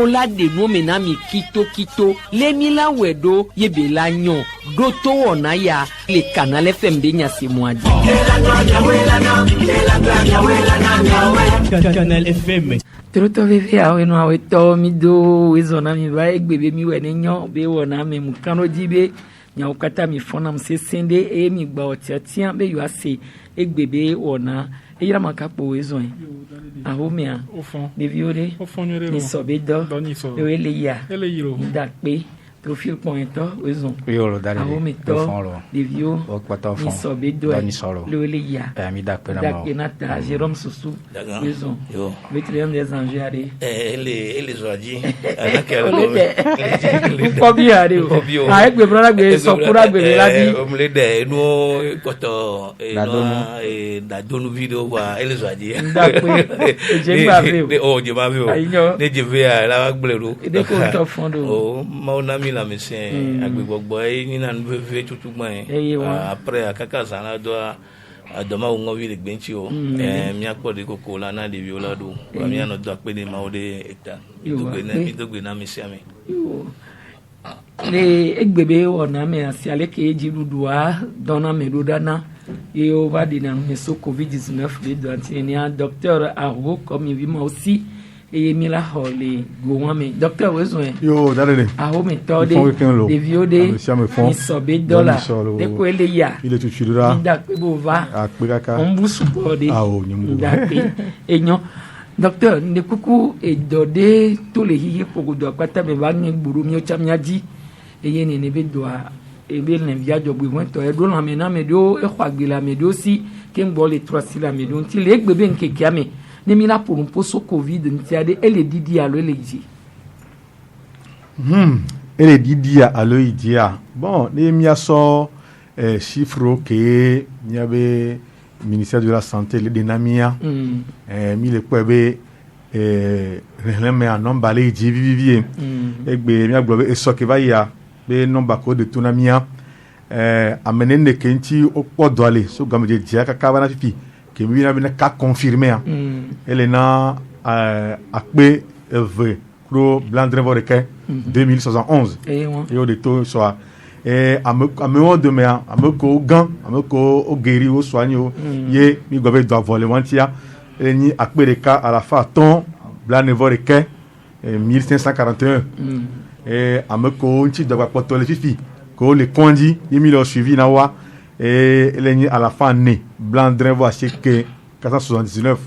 ola de no menami kito lemila wedo yebela nyon doto wona ya le Canal FM de Nyasimwadi Canal FM Toto veve awe no awe to mi do wezona mi ba egbebe mi we ne nyon be wona me mu kano jibe nya ukata mi fona msesende e mi gba otiatia be yo ase egbebe wona e yira makapo wezon ahomia de viore ni sobedo e le ya da pe profil pointo wezon ahomito de vio ni sobedo le ya mi da pe na da nata Jérôme Soussou wezon vétéran des Angers ele zoadi anaquela fobia a egbe brother gbe so kura gbe la bi omlede no koto da donu video wa ele zoadi da pe je gba ve o je ma ve o ne je ve la gbleru de ko to fondo o ma na mi la mesin agbegbogbo ni na nu ve tutu gban après akaka sana do adoma ngo vi le gbenchi o mi akpode koko la na de viola do mi ano do apede ma o de eta idogbe na misiame le egbebe ona me asiale ke jirudua dona medodana et on va dire so COVID-19 de dontenia docteur Arwo comme il vit aussi et mi la hole go me docteur wezoen yo dalele aho me tode de viode ni sobe dollar de ko ele ya il est tout chulura nda pe bo va akpekaka on bu support ah o nyumbu enyo docteur ne kuku e dode to le hiye pogodo akata me ba ni gburu mi o chamyaji eye ne be doa e be ne viajo bu won to e do la me na me do e kwagbe la me do si ke ngbo le 3 la me do ti le gbebe nke kiame ne mi la pour un poso covid ntiade ele didi alo ele ji ele didi alo idia bon ne mi aso chiffre que il y avait ministère de la santé le dynamia mi le kwebe releme a nomba le ji vivie egbe mi agbo e so ke va ya be nomba ko de tunamia amenene kenti opodo ale so gamje dia kaka bana fifi que mi na ka confirmer elle na akpeeve pro blandre voreke 2071 et au de to soit ame de me ame ko gan ame ko ogeri o soigno ye mi gobe do voler wantia ni akpe de ka à la fin ton blandre voreke 1541 et ame ko nti do pa to le fifi ko le kondi yemi lo suivi na wa et elle à la fin né blandre voit que 479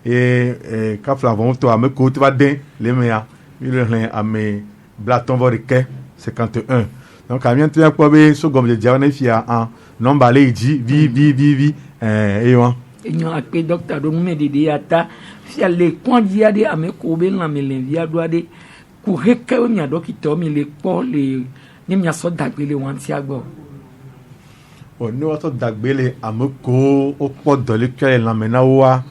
et quand flavon to ame ko tu va den les mea il est ame blaton voreke 51 donc amien tu ko be so gom de diane fia en nomba le di vi et yo enyo akpe docteur do me de ata fia le kondi ade ame ko be na me le via do ade ku heke o nya docteur mi le po le ni mi aso dagbele wan ti agbo o ni wa to dagbele amoko o po do le kele la mena wa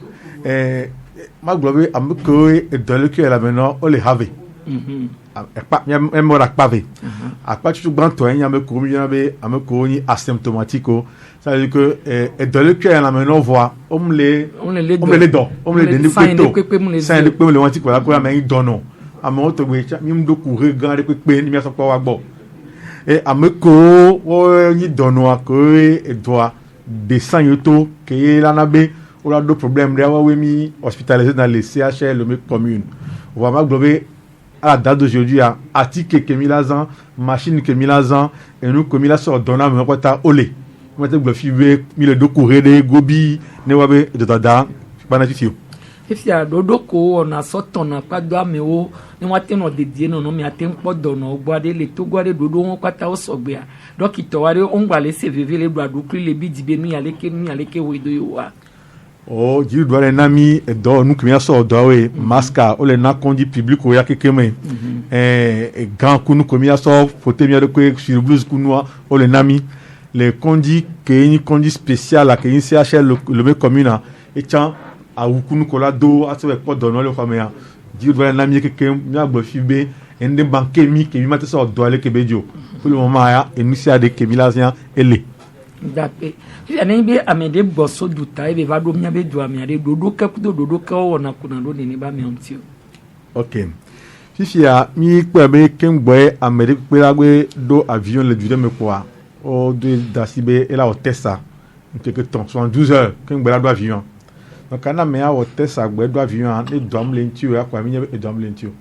ma globe amoko e do le kele la mena o le have pa mi mo ra pave a pa tu grand to en amoko mi na be amoko ni asymptomatique ça veut dire que e do le kele la mena voit on le do ni peto ça le pe le wan ti ko la ko la me do no amo to gbe mi ndo ku re gan de pe ni mi so pa wa gbo et ameko o ni dono ako e doa descend yoto que la nabe o la do problème de wa mi hospitalisé dans les CHL le commune on va ma glober à la date d'aujourd'hui à article que milazan machine que milazan et nous comme il sort donna me kwata ole moi te gbo fibe mi le do courir de gobi ne wa be de dada bana fifio if ya dodoko ona sotona kwado amewo ni wate no dedie no mi aten podo no gbade le to gbade dodo won kwata o sogbe a dokito ware on gbale se veve le gbadu kri le bidibe nu yaleke wedo yo wa o jiru do le nami do nu kimi so do we maska o le na kondi public o ya kekeme grand kunu komi so fote mi de ko sur blues kunu o le nami le kondi ke ni kondi spécial a ke ni CHL le commune et tiens a wukunu kola do atwe ko do no le famia jiru do le nami keke mi agbo fibe ende banke mi ke mi mate so do ale kebejo pour le moment ya enicia de kebilazia ele dape yani be amede boso duta e be va do mia be do amia de dodo ka kudo dodo ka wona kuna do ni ba mi ontio ok fifia mi kpe be kengboy Amérique pelagwe do avion le dude me quoi o de dasibe ela o testa quelque temps soit 12 heures kengboy do avion donc ana me a o testa gbe do avion e dom lentio ya kwa mi e dom lentio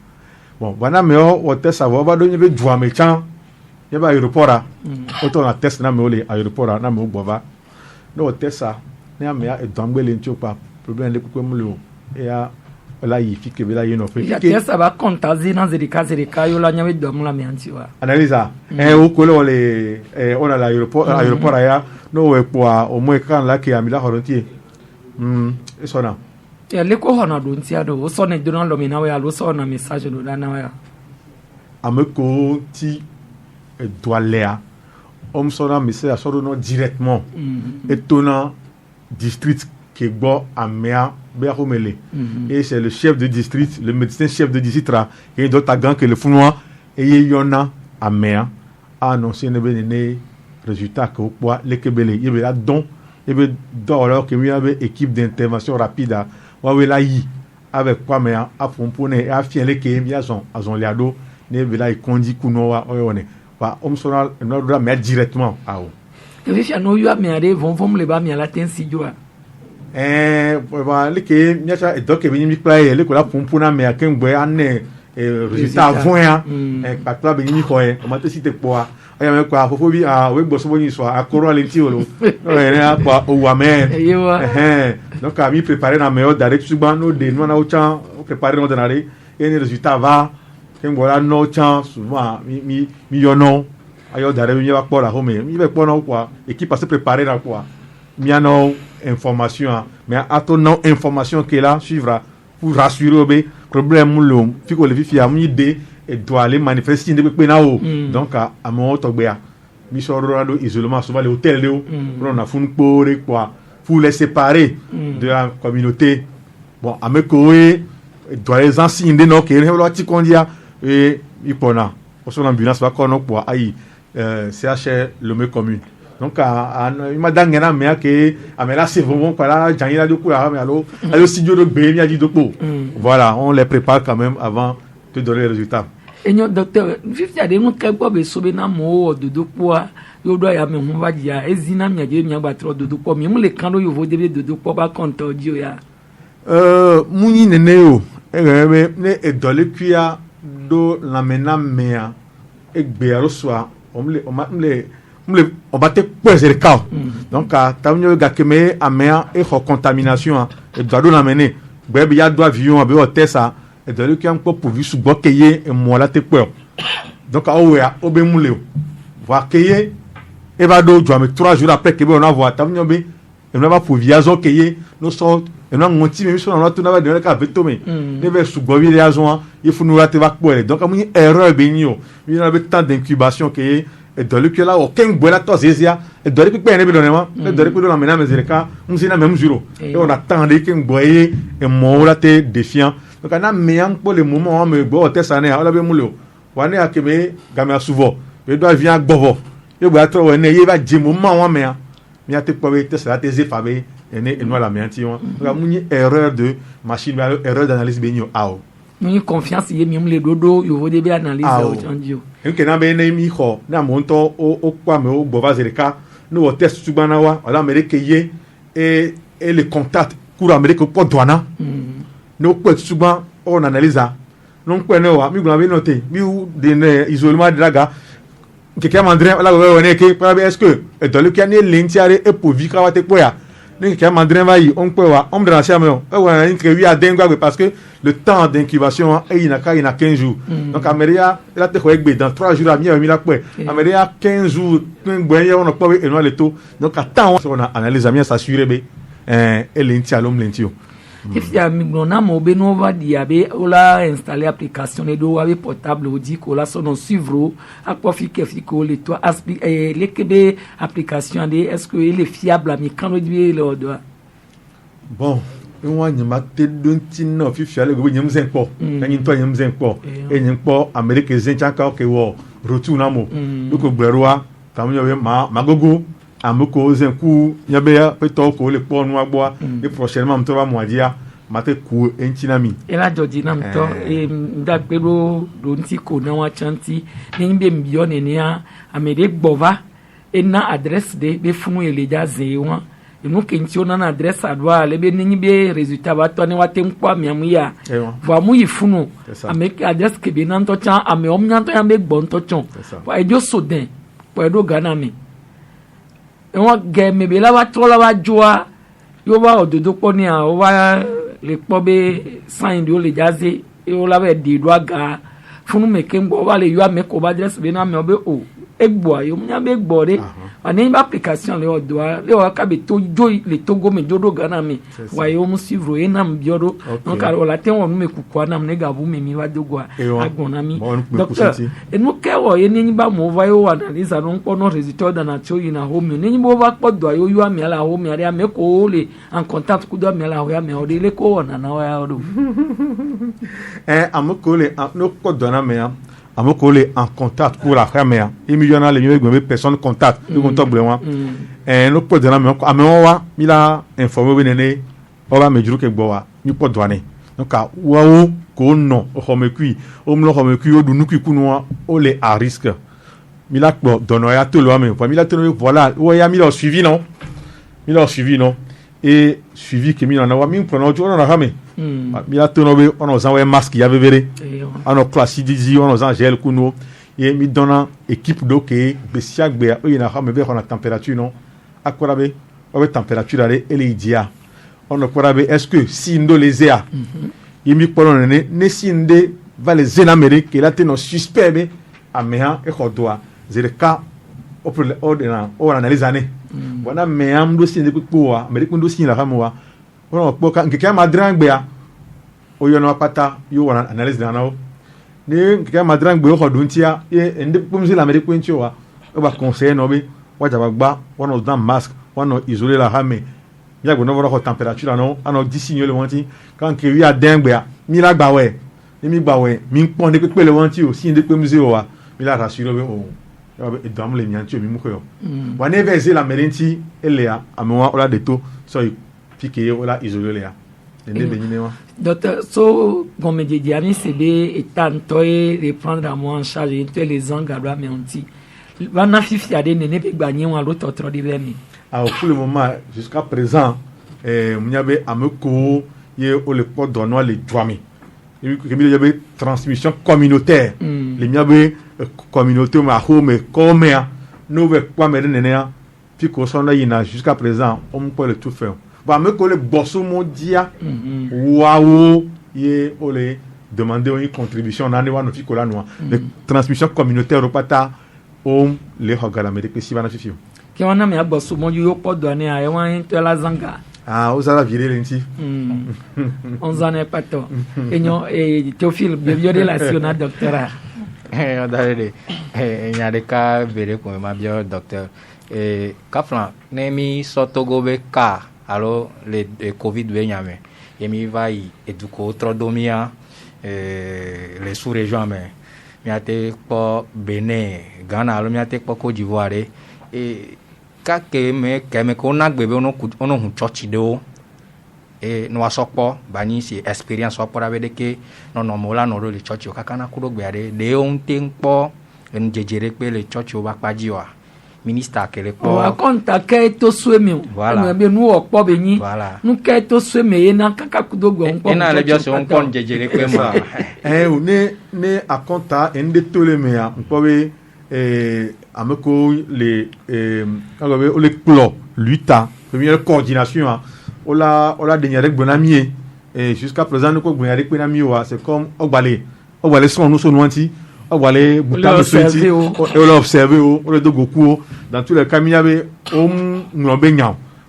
bon bana me o testa vo ba do nyebe dua me chan yeba aéroport auto na test na me ole aéroport na me gbova no o testa na me a e dom lentio pa problème le ko mo le e a la yi fike bela yino fe ya testa ba kontazi na zerika yo la nyame dom la me antiwa analysa o ko le ole on a l'aéroport ya no we kwa o mo kan la ke amila horontie e sona ya le ko hona do ntia do o sona do na lo me na we alo sona message do na wa ameko ti doalea om sona message so do directement étonnant district qui est Amea Beromele. Et c'est le chef de district, le médecin chef de district, et d'autres gants que le Founois, et il y en a Amea, a annoncé les résultats que vous pouvez les Kébélé. Il y avait donc, il y avait alors qu'il y avait une équipe d'intervention rapide, avec quoi, mais à Fomponé, et à Fienle, qui est à son liado, il y avait Kondi Kounoa, on se met directement à eux. Et puis, il y a des vont les bas, mais à la tension. Le que miacha donc venu mi play le ko la pompona me aken boy ane résultat voya pa club ni ko e o mate site poa aya me ko afofo bi a we gboso bo ni so akoro lenti olo no ere apa o wa me donc a mi préparer na meilleur direct suban no de no na o chan o préparer no danare et le résultat va ken bola no chan souvent mi yono ayo dare mi va pour la home mi be pour no quoi équipe se préparer na quoi mi ano information mais attendant information qui est là suivra pour rassurer le problème le fiko le fifi amu ide et doit aller manifester de pe na o donc à mon togbeya mi soro do isolement souvent les hôtels le on a fun pore quoi pour les séparer de la communauté bon amekoe doit les ensigner de no que le ti kondia et ipona o son ambulance va kono pour ai CH le me commune. Donc il m'a donné un mais que amela c'est vraiment pas là janira de couleur mais allo studio de B a dit de po voilà on les prépare quand même avant de donner les résultats et nous docteur fifi a des mon kebo be sobe na mo de po yo do ya me ho ba dia ezina mi ade mi agbatro de po mi mu le kan do yo vo de po ba konta audio ya muni nene o ne e dole kuya do la mena mea e gbe aro soa on va te poser le cas donc tamnyo gakeme amea e contamination e doit nous amener bebe ya do avion abe hotel ça e doit que encore pourvu sous bokeye e mo la te peur donc aoya obe mule voir keye e va do jo ame 3 jours après que on a voir tamnyo be e no va pour viazo keye no so e no ngonti me so na to na va de ka vetome ne be sous bobi liaison il faut nous la te va poer donc amu erreur be ni o il y a temps d'incubation keye et dans le que là aucun bois là toi zézia et dans le que ben ne donnement et dans le que la mena mesereka on c'est la même jour et on attendait qu'un bois et mon là te défiant donc on a meilleur pour le moment on me bois test année on la be mulo wane akeme gamia souvent et doit vient gbovo et bois trop on est va dire moment on me mi a te power test là te zefabe et nous la menti on donc une erreur de machine erreur d'analyse benio ao ni confiance ye mi le dodo yo vo de be analyse o chanjo nke na be na mi ho na monto o kwa me o gbova zereka no test subana wa ala amerique ye et le contact cour amerique ko douana no ko suban on analyse non ko ne wa mi gba be noter mi de isolement draga ke mandrin la go wona ke est-ce que dans le cas ne lentiare et pour vivre wa te poya ne ke mandrin va yi on ko wa on dans la chambre on wa interview à dengue parce que le temps d'incubation il n'a 15 jours donc améria là te ko dans 3 jours à mi la ko améria 15 jours ngboye on ko e no le to donc attends on a analyse amia s'assurer be et lenti alom lentio if ya mi na mo be no va diabe ola installer application et do avec portable o di ko la son suivre a quoi fiko le toi les kebe application de est-ce que il est fiable mi kan di le do bon on y mate donti no fifi ale go nyem zen po na nyi to nyem zen po e nyem po amerique zen chaka o ke wo retour na mo ko gberoa tamyo we magogo amoko zen ku nyabe ya peto ko le po nu agbo et prochainement mto ba moadia mate ku entinami ela joji nam to ndagbero donti ko na wa chanti ni be mbio ne nia amede gbova ena adresse de be funu eleja ze won inu kenti ona na adresse adwa le be ni be résultat ba to ni wa tem kwa miamu ya va mu yifunu ame adresse ke be nan to chan ame omnyan to ya be gbon to chon wa ejo soden po edo gana mi won ge me be la wa to la wa joa yo ba ododo po ni a o wa le po be sign di o le jaze e o la be di do aga funu me ke ngbo wa le yo ame ko ba adresse be na me o be o egbo ayo munya be egbo re ani ba application le odoa le o ka be to jo le togo me jodo gana mi wa yo mu suivre e nam bioro non ka o la ten won me kuku na me ga bu me mi wa dogo agbona mi docteur enu ke wo ye ni ba mo va yo analyse non po no résultat da na cho ina home ni bo ba po do ayo yo ami ala home ari ame ko le en contact ku do ami ala ho ya me o de le ko na na wa ya do amoko le no ko do na me amoko le en contact pour la caméra et millionnaire les mieux personne contact le contact blanc no po do na me amewa mi la informer benene o ba me juru ke gbo wa mi po do ne donc wa o ko no o me kui o mlo o me kui o dunu kui kunwa o le à risque mi la po do no ya to lo me mi la to voilà o ya mi la suivi non et suivi que mi na wa mi prono jo na ha me mi la to no be on os envoyer masque ya bevere on classe dizi on os gel kuno et mi donna équipe do ke be siak be o ina ha me be on a température non akora be o be température ale ele idia on akora be est-ce que si ndo les ea yimi polo ne si nde va les enamere que la te no suspect be ameha e khodoa zereka o pour ordina o analyse ane bona me am do si nde kuwa me de do si la hamwa on po ka nke ma drangbe ya o yo no pata yo wana analyse na no ni nke ma drangbe o khoduntia e nde pumzi la me de kwentio wa o ba conseiller no be wa jaba gba one of them masque one isoler la hame ya go no vo température no ano disigner le wanti kan ke wi adengbe ya mi la gba we mi gba we mi pon de pepe le wanti o si nde pumzi o wa mi la rassurer be o e dam le mianti o mi mu ko yo wa ne veze la merenti elea amwa ola de to so piqué ola isoler ya ende benine wa docteur so comme je ami cb étant toy reprendre à moi en charge tous les engagements mais on dit va na fifi ade ne be gbanye wa lo totro de bemi pour le moment jusqu'à présent munyabe ameko ye o le pot donno le droami et que mi yabe transmission communautaire les miabe communauté ma home comme no ve kwa me nenea puis ko sona yina jusqu'à présent on peut le tout faire ba me ko le bosso mondia waouh ye o le demander une contribution na ne wa no fi ko la no de transmission communautaire opata on le hogala me de que si va na fifi ki wana me bosso mo yo po do ne ay wa into la zanga osala virer lenti on s'en est pas to enyo Théophile bio relation na docteur dalede nyade ka vere ko ma bio docteur kaflan ne mi sotogo be ka alors le covid be nyame et mi vai eduko trodomia les sous-régions mais mi ate po Benin Ghana alors mi ate po Côte d'Ivoire et ka keme ko na gbebe ono hun church de o no asokpo bani si experience opora be de ke no mola no le church o kaka na kuro gbe de on tempo en jejere pe le church o ba paji wa minister kele po o akonta ke to suemi o be nu opo be yin nu ke to suemi na kaka kudo gbo npo ena le biose on kon jejere pe ma o ne akonta en de tole me ya npo be ameko le o le plo luta première coordination on la dernière bonamie et jusqu'à présent nous ko gbonare pe na mi wa c'est comme ogbale son nous so nuanti ogbale buta suiti o la observer o le dogoku dans tous les cas miabe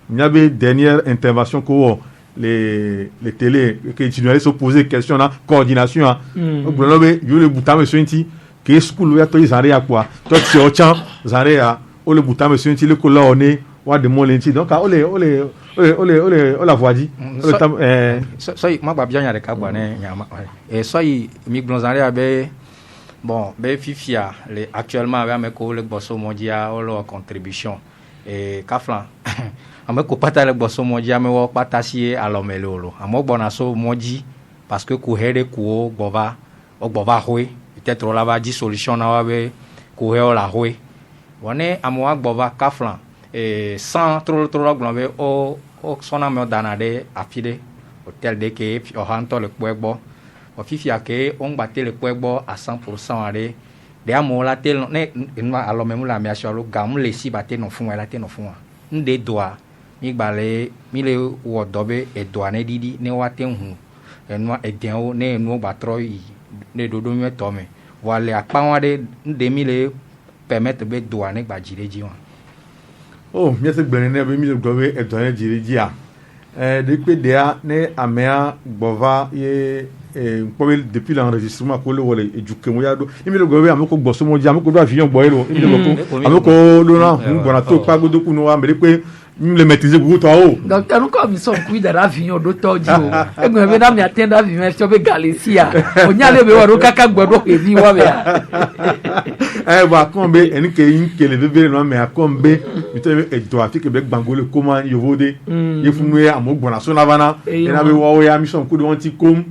miabe dernière intervention ko les télé que continuer se poser question na coordination ogbale yo le buta me suiti que school ya to izare ya kwa to ti o chan zare ya o le buta me suiti le ko la one wa de mo lenti donc o la voix dit so ma ba bien ya de ka gba ne nyama so yi mi glonzare abe bon be fifia le actuellement avec me ko le bosso mondia o lo contribution kafla ame ko pata le gboso moji ame wo pata si alomele olo amo gbona so moji parce que ko here ko gbova hoe peut-être la va di solution na wa be ko he la hoe woni amo wa gbova kafla sans trop glombe o sona me danade afide hotel de ke o hanto le kwegbo o fifia ke on batte le kwegbo à 100% ale de amo la tel ne nwa alomemu la mi asolo gam le si batte no fun la te no fun nde doa mi gbale mi le wo dobe e doa ne didi ne wa te hu enwa edian o ne nu batro yi ne dodo mi to me wale apa wa de nde mi le permettre be doa ne gba jire ji wa oh mi se gbere ne be mi le dobe e doa ne jire ji a de pe de a ne amea gbova ye depuis l'enregistrement ko le wole ejuke mo ya do imi le gobe amoko gboso mo ja amoko do afiyan gbo ero imi le ko amoko do na ngona to pa godo ku no wa me pe imi le maîtriser beaucoup toi o docteur nous comme son cuida da afiyan do toji o egbe be na mi attend afiyan so be galesia onyale be wa ro kaka gbodo pe bi wa be ba kombe eni ke yin ke le bebe no me akombe mi te e do afike be gbangole comment yovode ye funu ya amogbona so na bana ena be wo ya mission ku do anti kom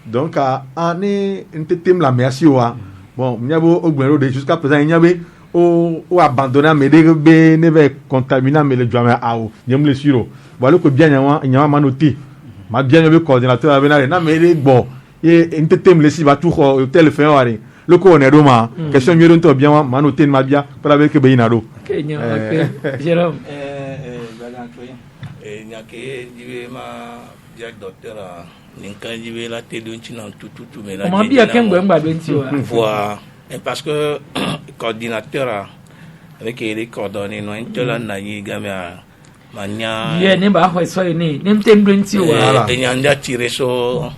donc ani ntetem la merci wa bon nyabo ogbero de jusqu'à présent nyabe o abandonner me de be ne be contaminer me le joama awo nyem le suro walo ko bien nyawa manoti ma bien be coordinateur avenare na me le gbo ye ntetem le si ba tout hotel fe wari le ko ne roma question mieux to bien ma noter ma bien para be ke be inado Kenya Jérôme nyake diwe ma dia docteur ninkan diwe la te don china tout mais la on bien kengwe ngba do nti wa voilà parce que coordinateur avec les coordonnées no intela na yi gamia manya ye ne ba ho so ni nem tem do nti wa nyanda tire so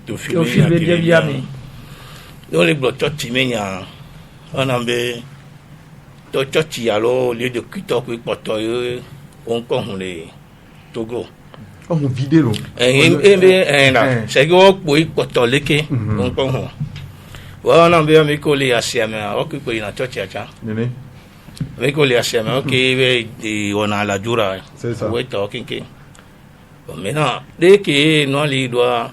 to filmer bien mi dans les blocs timenya on ambe to chochi alo lieu de kuto ku potoyo on kon le Togo on vidéo c'est que on peut potoleke on kon on ambe mi ko le asiama o ku ko ina chochi acha nene mi ko le asiama o ke be on a la dura c'est ça we talking ke bon maintenant dès que non li doit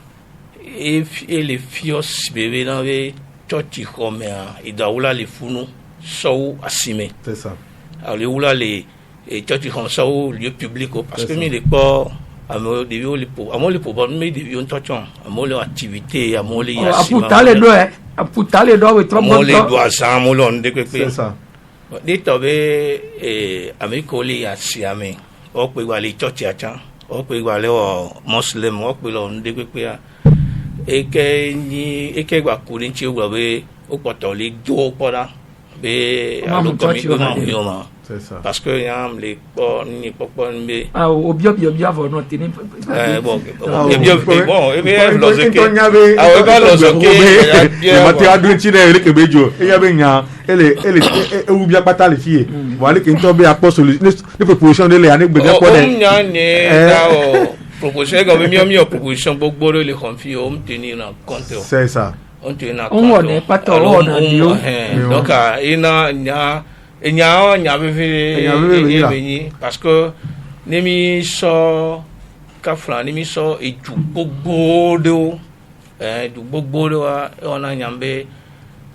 et les fios bébé dans les chochi komea idaula le funu so asime c'est ça alors les oula les chochi comme ça au lieu public parce que mi les pas amo devio les pour amo les pour mais devio tochon amo les activités amo les asima aputa le do we trop bon amo les doit ça amo l'on de que c'est ça dit tobe amiko les asiame o pe wa les chochi acha o pe wa le muslim o pe l'on de que eke gwa kuri nchi gwa be okpotoli do poda be alokomi yoma parce que yam le po ni popo nbe obio vo no tini bon e be lozoke e be lozoke e mate adu nchi na ele kebejo e ya be nya ele ewu bia pata le fie wale ke nto be apostle ni proposition de le ani gbe ko de nya ne da o proposition comme mieux proposition gbogbo le confie on tenir en compte c'est ça on tenir en compte on n'est pas trop donc ina nya be parce que nemi so kafla nemi so e du gbogbo do on a nyambe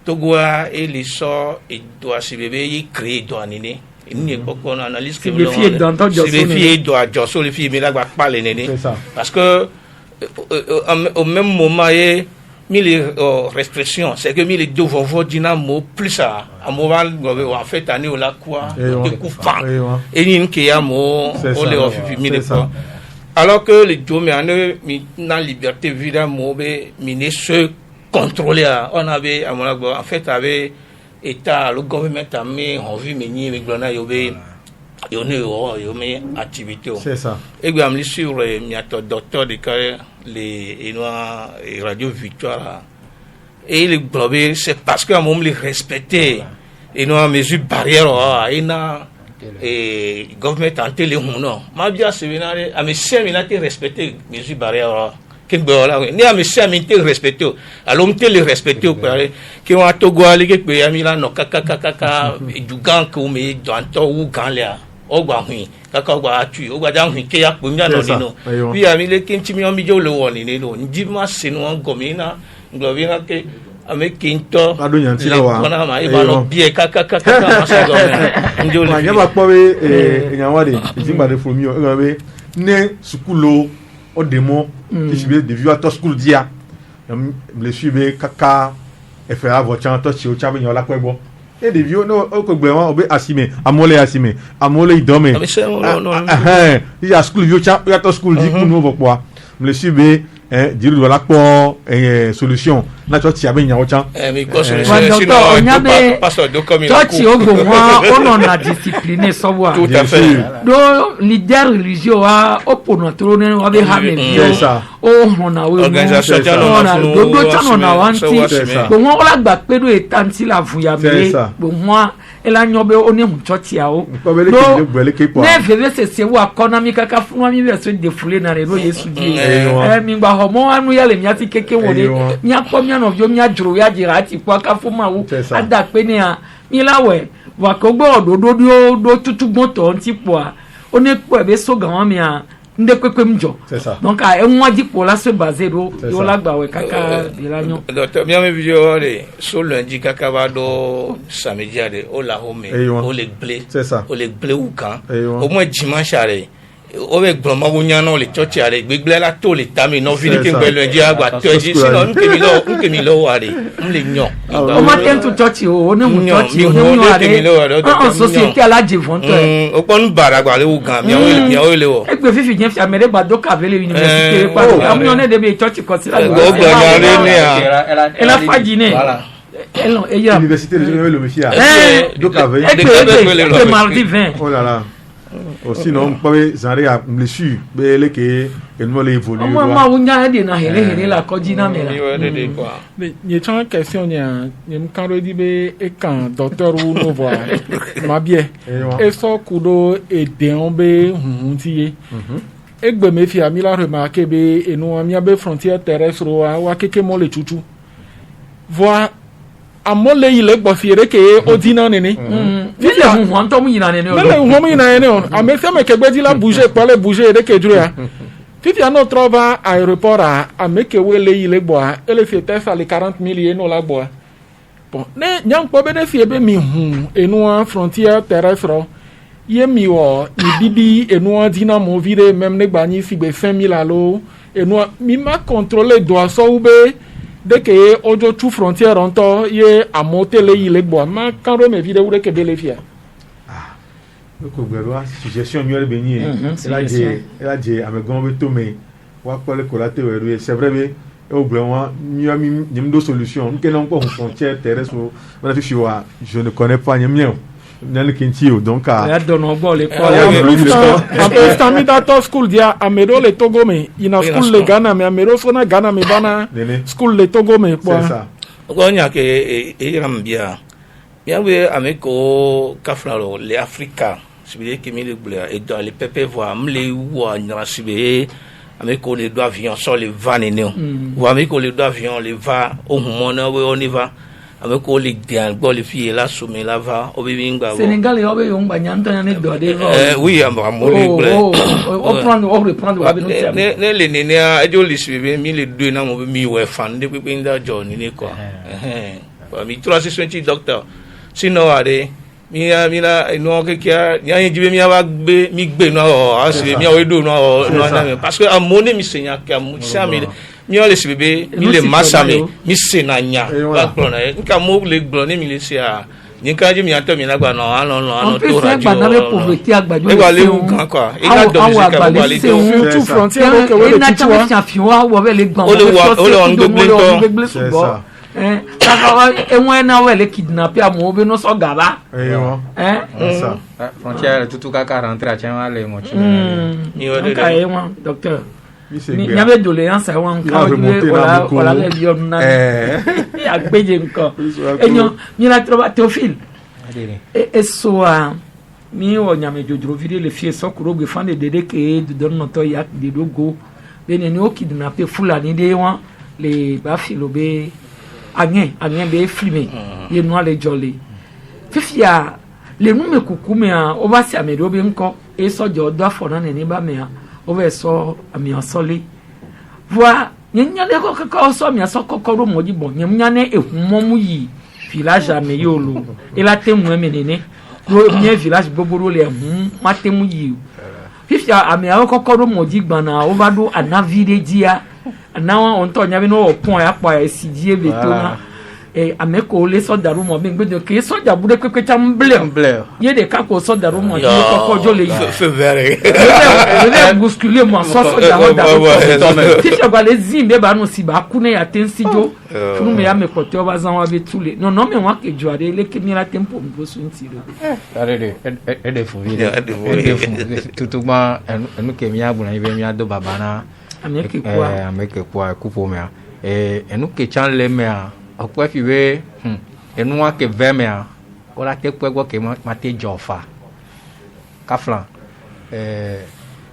togoa e li so e do asibebe yi créer do anine ni poko na analyse que les filles doivent josso les filles mais là va parler néné parce que au même moment il les restrictions c'est que il deux vont dynamo plus à moment en fait année au la quoi de coupant et une qui a mo on les offre alors que les deux mais na liberté évidemment mais se contrôler on avait en fait avait État, le gouvernement a mis en vue mais glona yobe yone activité. C'est ça. Et bien je sur le docteur de les radio Victoire et les globes c'est parce que moment les respecter et nous mesure barrière et na et gouvernement tenté les non. Ma bien c'est venir à mes 5 minutes respecter mesure barrière que voilà ni a monsieur mi te respecté alors me te le respecté que on Togo ali que pe ami la no kaka du gan que me dans ou gan là o gba hun kaka gba tu o gba dan hun ke ya po mi na no ni no bi ami le kin ti mi o mi jo le won ni no ndi ma se no gomina nglovina ke ame kinto wana ma iba no bie kaka ma se gomina ndi o le ya ba po we nyanwade itimba de fomi o ngabe ne sukulo o demo tishibe de viwa to school dia le suibe kaka e fe avo chan to chi o chabe nyola kwebo e de viwo no o ko gbe won obe asime amole idome ya school viwo cha ya to school di kunu bo po le suibe diru wala po solution na to ti abe nyawo chan mi ko solution pastor do comme il to ti ogo wa ono na discipline so wa tout à fait do leader religieux wa opono tro ne wa be ha me o hona we organisation do chano na wanti bo won ola gba pe do etanti la fun ya me bo won ela nyobe oni hu church ya o ne veve se wo economic kaka fun mi be so defule na re no Yesu di mi gba homo anu ya le mi ati keke wole mi akpo mi no vio mi ajuru ya jira ati po aka fun ma wo ada pe ni a mi lawe wa ko gbo ododo do tutugbon to nti po a oni po e be so gan mi a nde kwekwe mjo donc a enwa di po la se basé do yo la gba we kaka bilanyo docteur mi ame video re so lundi kaka va do samedi ade o la home o le blé o le blé ou kan au moins dimanche are o be gbon ma wo nyan no le church are gbegble la to le tami no vini ke gbe lundi agba to ji si no nke mi lo are le nyon o ma ten to church o ne mu church o ne mu are en société ala devonto o pon baragba le u gan mi o le wo egbe fifi jen fi amere ba do ka vele université pa am no ne de be church consider go gba re ni a ela fajine voilà université de le monsieur do ka vele egbe mardi 20 oh là là aussi non pas zanre a blessure bele ke enmo le évolue ma wunya de na hele la koji na mela ni chan question ni mkaro di be e kan docteur ou no voir ma bien e so kudo e de on be huntie egbe me fi ami la remarquer be enu ami be frontière terrestre wa keke mo le chuchu voir amole ile gbo fiere ke odina nene vile hu anto mu yina nene le hu mu yina nene on amese me ke gbedi la bouger pour le bouger de ke dure ya fifi ano trova aéroport a ameke wele ile gbo a ele fi tesa le 40,000 no la gbo bon ne nyam po be de fi ebe mi hu enu frontière terrestre ye mi wo ibidi enu dina mo vire même ne gba ni sigbe 5,000 alo enu mi ma contrôler doit so ube dès que ojo tu frontière onto ye amotele ile gbo ma kan ro me video re ke bele fia ko gbero suggestion mi ole beni ela je amegon be to me wa pole ko la te we c'est vrai be o gbe won mi do solution nke non ko frontière terrestre na fi wa je ne connais pas nyem nel kintio donc ya dono bo le ko en plus tami dato school dia amero le Togo me ina school le Ghana me amero sona Ghana me bana school le Togo me c'est ça ko nya ke e rambia ya we ameko kaflalo le Africa sibile ke mi le bleu et dans les pépé voir mle wa nya sibe ameko le do avion sur les vanene ou ameko le do avion le va au moment où on y va avec les gars, les filles là soumis là va au bibinga. Sénégal et au yon banyanto ne do de. Oui, on reprendre avec nous. Ne les nénéa et les suivre mi les deux na mo mi we fan de pinda John ni quoi. Mi 320 docteur. Sinon allez mi la no ke kia nya jibe mi aba gbe mi gbe no asibe mi o do no parce que amone mi senya ka mo sami mi o le sibe mi le masami mi senanya ba glona nka mo le glona mi le sia ni ka ji mi ato mi lagba no ano to radio na le pauvreté agbajo e wa le u kan quoi e ka do se ka ba le tout frontière que we le tutu wa champion wa le gban o le on gbe c'est ça enwe na wele kidnapper amo be no so gaba ça frontière tout kaka rentrer a chen ale mo chi ni o de ka enwa docteur ni yabe doléance a wan ka wala le bio na ya gbeje nko enyo mi la trova Théophile e so a mi o nyame jojoro vide le fie so kuro gbe fan de dede ke de don no to yak de dogo bene ni o kidnapper Fulani de wan le ba filo be agien be filmer ye no ale jolly fifia le nu me kuku me a o ba si amede obi nko e sojo do afo na ni ba me a o be so ami asole voa nyanya le ko so mi aso kokoro moji bon nyanya ne ehumom yi village ame yolo e la temu menene ro mi village gbogboro le ehum matemu yi fifia ami a kokoro moji gbana o ba do anavide dia na on to nya bi no opon ya pa esijie betona ameko le soda rumo be gbedo ke soda bude kwekwe cham blem ye de ka ko soda rumo ni ko jo le c'est vrai le bousculer moi soda hoda ti chagwa le zimbe ba no si ba kune ya tensijo funu me ya me ko te o bazan wa betule no me wa ke joare le ke mi la tempo mbo sunti lo arede de fu video de fu tutuma enu ke mi abu na ibe mi ado baba na ameke kwa kupo me enu ke chan le me ọpẹ fiwe ẹnu wa ke vẹmẹ a ọla te kpẹ gbọ ke ma te jọfa kaflan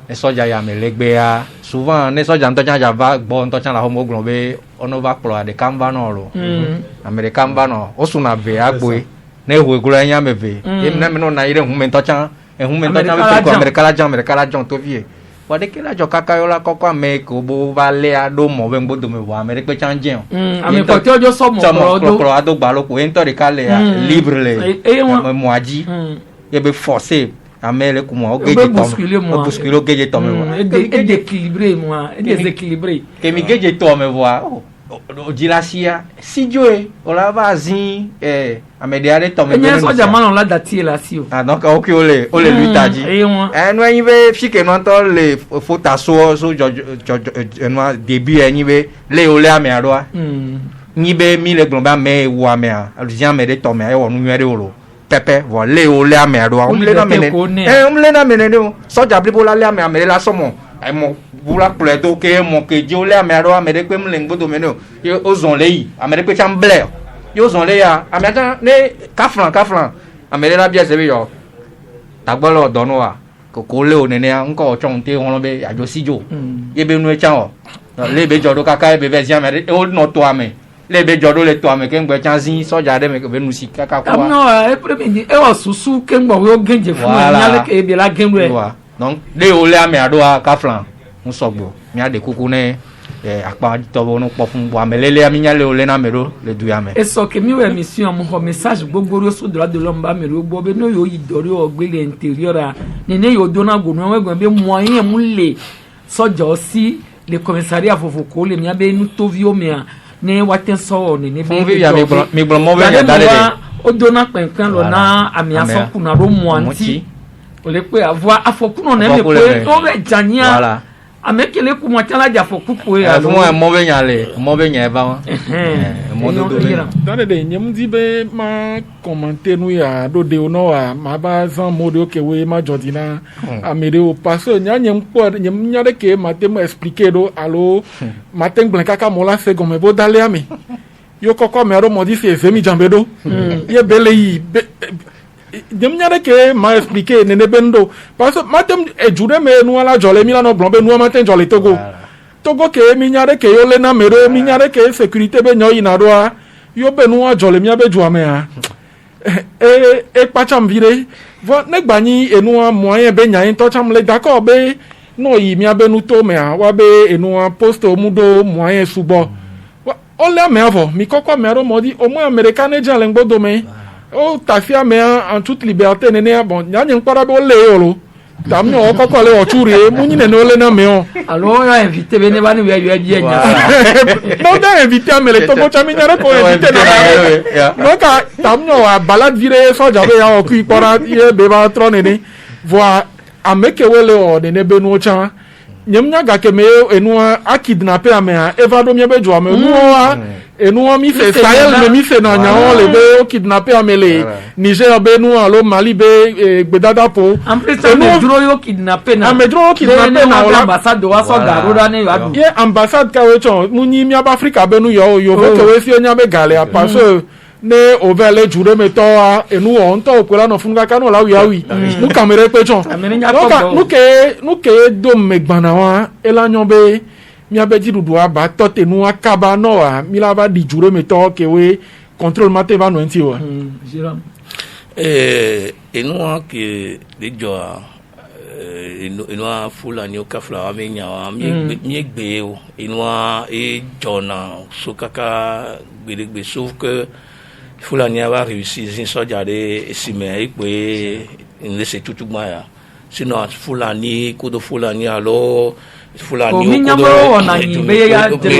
ne sọdza ya me legbe ya souvent ne sọdza ntọtsa dza va gbọ ntọtsa la xɔmɔ gblɔ be ɔno va kplɔ ɖeka ŋba nɔ lo ame ɖeka ŋba nɔ wosuna ve agboe ne hoe glo enya me ve ye ne me nɔ na yi ɖe hume ntɔtsa be feko ame ɖeka la dzɔ to vie wa de ke la jɔ kaka yɔ la kɔkɔ ame ko bo va lé aɖo mɔ be ŋgbodo me vɔ ame ɖe kpe tsa dze o ame kɔtɔ dzo sɔmɔ kplɔ ado gbalo ko ye ŋutɔ ɖeka le libre le mɔa dzi ye be forcé ame le kuma o gedze tɔme bousculer o gedze tɔme vɔ déséquilibré kemi gedze tɔme vɔa o dzi la sia sidzoe o la va zi ame ɖe aɖe tɔme enye sɔdza manɔ la dati la si o donc o ke o le lui ta dzi enu enyi be fike nɔtɔ le fota so jɔjɔ enua début enyi be le o le amea ɖoa nyi be mi le gblɔ be ame wo amea zi ame ɖe tɔmea ewɔ nu nyuie ɖe o lo pɛpɛ vɔ le o le amea ɖoa omle na mene ne o sɔdza blibo la le amea ame ɖe la sɔmɔ emɔ bula kplɔe do ke mɔ ke dzi o le amea ɖoa ame ɖe kpe mu le ŋgbodo me ne o ye o zɔn le yi ame ɖe kpe tsa ŋblɛ yo zɔn le ya amea tsa ne kaflan ame ɖe la bia se be yɔ tagbɔ le ɔdɔ no wa koko le o nenea ŋkɔ tsɔ ŋute wɔlɔ be adzo si dzo ye be nu etsa wɔ le be dzɔ ɖo kaka ye be vɛ zi ame ɖe o nɔ toa me le be dzɔ ɖo le toa me ke ŋgbɛ tsa zi sɔdza ɖe me ke be nu si kaka kɔ wa. amina epremi ewɔ susu ke ŋgbɔ wo gɛnje fún mi nyale ke ebi la gɛn do. donc le o le amea ɖoa kaflan ŋusɔgbɔ mia de kuku ne akpa tɔbɔ no kpɔ fún bɔ ame lele ami nya le o le na me ɖo le du ya me. esɔ ke mi wɔ émission mu xɔ message gbogbo ɖo so droit de l'homme ba me ɖo gbɔ be ne yɔ yi dɔri wɔ gbe le intérieur a nene yɔ dona gonu awɛ gbɛ be moyen mu le sɔdza si le commissariat fofoko le mia be nutoviwo mea ne wate sɔwɔ nene be. fún vi ya mi gblɔ mɔ bɛ da de de. o dona kpɛnkpɛn lɔ na amia sɔ kuna ɖo mɔa ŋuti o le pe avɔ afɔkunɔ ne me pe o bɛ dzania. ame kele kuma tsala jafo kuku ya fún mɔ bɛ nya le mɔ bɛ nya eva wa mɔ dodo le dane de nyem di be ma commenter nu ya do de ono wa ma ba zan mo de ke we ma jodi na ame de o parce nya nyem ko nyem nya de ke ma te mo expliquer do alo ma te ngble kaka mo la se gome bo dale ami yo koko me ro mo di se mi jambe do ye bele yi dem nyare ke ma expliquer nene bendo parce que matem ejure me nu ala jole mi la no blon be nu matem jole togo ke mi nyare ke yo le na mero mi nyare ke sécurité be nyo ina doa yo be nu jole mi abe ju ame a pacham vire vo ne gbani enu moyen be nyan to cham le d'accord be no yi mi abe nu to me a wa be enu poste mudo moyen subo o le me avo mi kokko me ro modi o mo americain e jale ngbodo me o tafia me en toute liberté nene bon nyanye nkpara be o le yolo tam no kokko le o churi mu nyine no le na me o alors ya invité be ne ba ni we ya bi enya no da invité amele to bo chami nyare ko invité na no ka tam no a balade vire so jabe ya o ku ikpara ye be ba tro nene voa ameke wele o nene be no cha nyem nya ga ke me enu a kidnapper amea eva do me be jo ame nu a enu mi se Sahel me mi se na nya o le be o kidnapper amele Niger be nu alo Mali be gbedada po en plus enu dro yo kidnapper na amedro kidnapper na o ambassade wa so garo da ne yo ye ambassade ka we chon mu nyi mi aba Africa be nu yo ke we si onya be gale a parce ne ovele jure meto a enu on to opera no funga kanu la wiawi nu kamere pe chon nuke do megbana wa elanyo be miabe dziɖuɖu aba tɔte nu akaba nɔa mi la va ɖi dzu ɖe me tɔ kewe contrôle mate va nɔ ŋuti wa. enua ke de dzɔa enua Fulani kafla wa me nya wa mi gbe o enua e dzɔna so kaka gbedegbe sauf que Fulani va réussir zin sɔdza ɖe esime ekpe nlese tutugba ya sinon Fulani kudo Fulani alo Fulani o kudo na ni be ya dre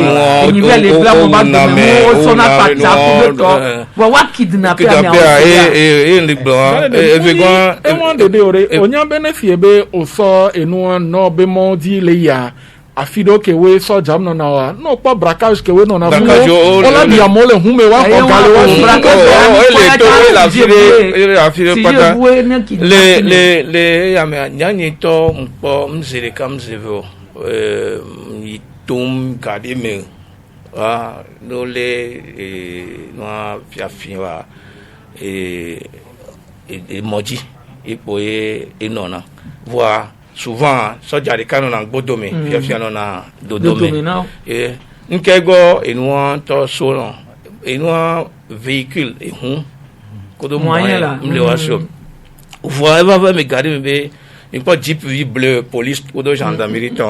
ni be le bla mo ba do mo so na pata ko to wa kidnap ya e le bla e ve gwa e won de ore onya benefit be o so enu no be mo di le ya afido ke we so jam no na wa no pa braquage ke we no na o la bi amole hume wa ko gale wa ele to la fire pata le ya me nyanyi to mpo mzire kam zevo itum kadime wa no le no fiafin wa moji ipo enona voa souvent soja de canon en bodome fiafia no na dodome nkego enua to solon enua véhicule kodo moyen mle waso voa va me garder me une pas jeep bleu police kodo gendarmerie to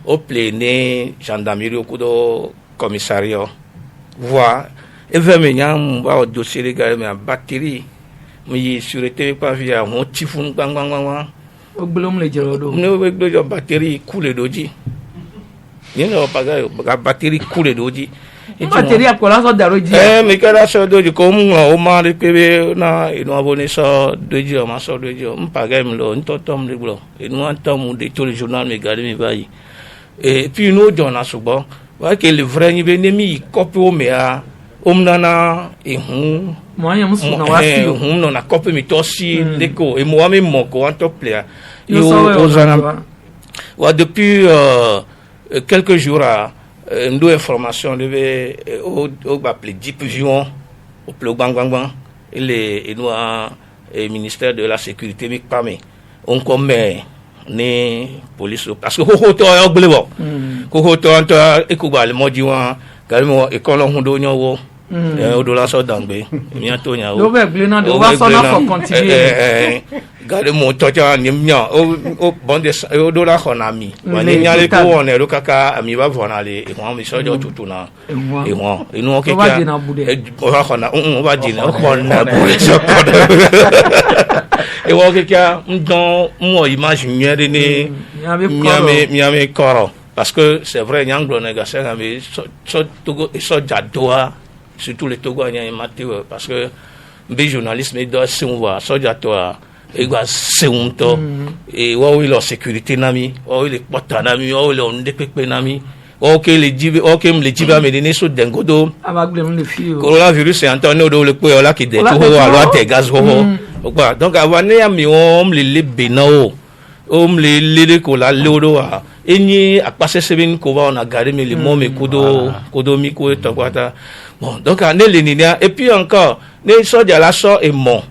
au plein gendarmerie kodo commissariat voa me nyam ba dossier de garder me batterie mi sûreté pas via mon tifun bang ogbelom le jero do no we do batterie coule doji ni no paga batterie coule doji batterie akola so daro ji me kala so doji ko mu o ma re pe na ino abone so doji o ma so doji o paga mi lo ntotom le glo ino antom de tous les journal me garder mi bayi et puis no dona subo wa ke le vrai ni be ne mi copie o me a omnana ehun moyen musu na wasi no na copie mi tosi leko e mo ame moko anto player depuis quelques jours une information devait au appeler Deep Vision au plus bang et les ministère de la sécurité mais pas mais on commet ne police parce que ho to oglebo ko to anto ekuba le modiwa kalmo ekolo hundo nyowo odola so dangbe mi atonya o be ble na de wa so na for continue gade mo tocha ni mnya o bonde odola khonami wani nyale ko wona ro kaka ami ba vonale e ko mi so jo tutuna e won inu ke ka o ha khona o ba dina o khona bu so ko e wo ke ka ndon mo image nyere ni mi ame koro parce que c'est vrai nyanglo négation ami so togo so jadoa surtout les Togolais Mathieu parce que les journalistes mais doit se voir soja toi et gwa seunto et wa wi la sécurité nami wa wi le pota nami wa wi le onde pepe nami o ke le jibe o ke le jibe me ne so dengodo abaglem le fi coronavirus est entonné do le pe la ki de to wa lo te gaz ho donc avane ami on le benao le ko la lodo a eni akpase seven ko va on a garé mais le mot me kodo mi ko to kwata bon donc ane le ninia et puis encore ne soja la so et mon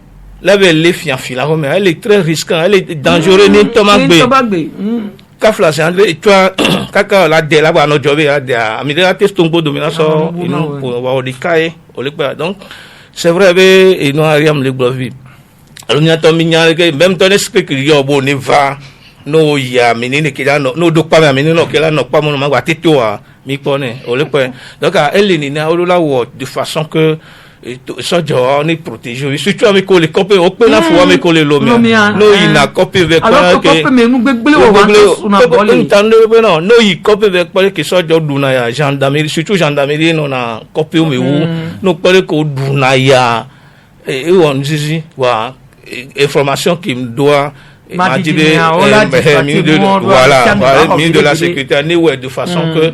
là les fianfila mais elle est très risquant elle est dangereuse ni tomagbe kafla c'est et toi kaka la de la ba no jobe la de ami de la testongo domination inu ko wa odikai olekpa donc c'est vrai be inu ariam le glovi alors ni ato minya ke même ton esprit que yo bo ne va no ya menine ke la no do pa menine no ke la no pa mo ma wa tetoa mi pone olekpa donc elle ni na olola wo de façon que so jo ni protéger surtout avec les copains au pe na fo avec les lomé no il na copie avec alors que copain me nu gbegbele o wa na boli ntande no no il copie avec pas que so jo duna ya gendarmerie surtout gendarmerie no na copie me wu no pas que duna ya et on zizi wa information qui me doit m'a dit voilà ministre de la sécurité ni ouais de façon que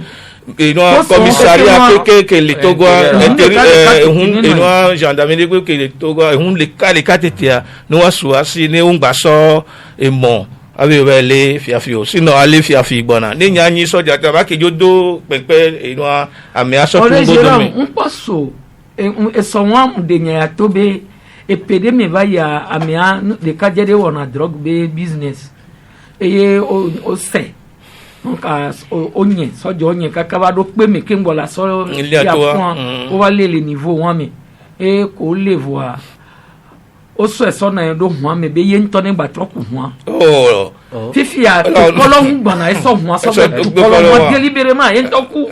et non commissariat que les Togo et non gendarmerie que les Togo les cas tetia nous assoisi ne on baso et bon avec les fiafio sinon aller fiafi bona ni nyani so jata ba ke jodo pepe et non amea so tumbo dome on passo et someone de nya tobe et pede me va ya amea de kadjede wona drogue be business et au c'est nka onye soja onye kakaba do pe me ke ngbola so ya point o va le niveau wan me e ko le voir o so eso na do wan me be ye nto ne gba to ku wan fifi a kolo ngbana e so wan so kolo mo délibérément ye nto ku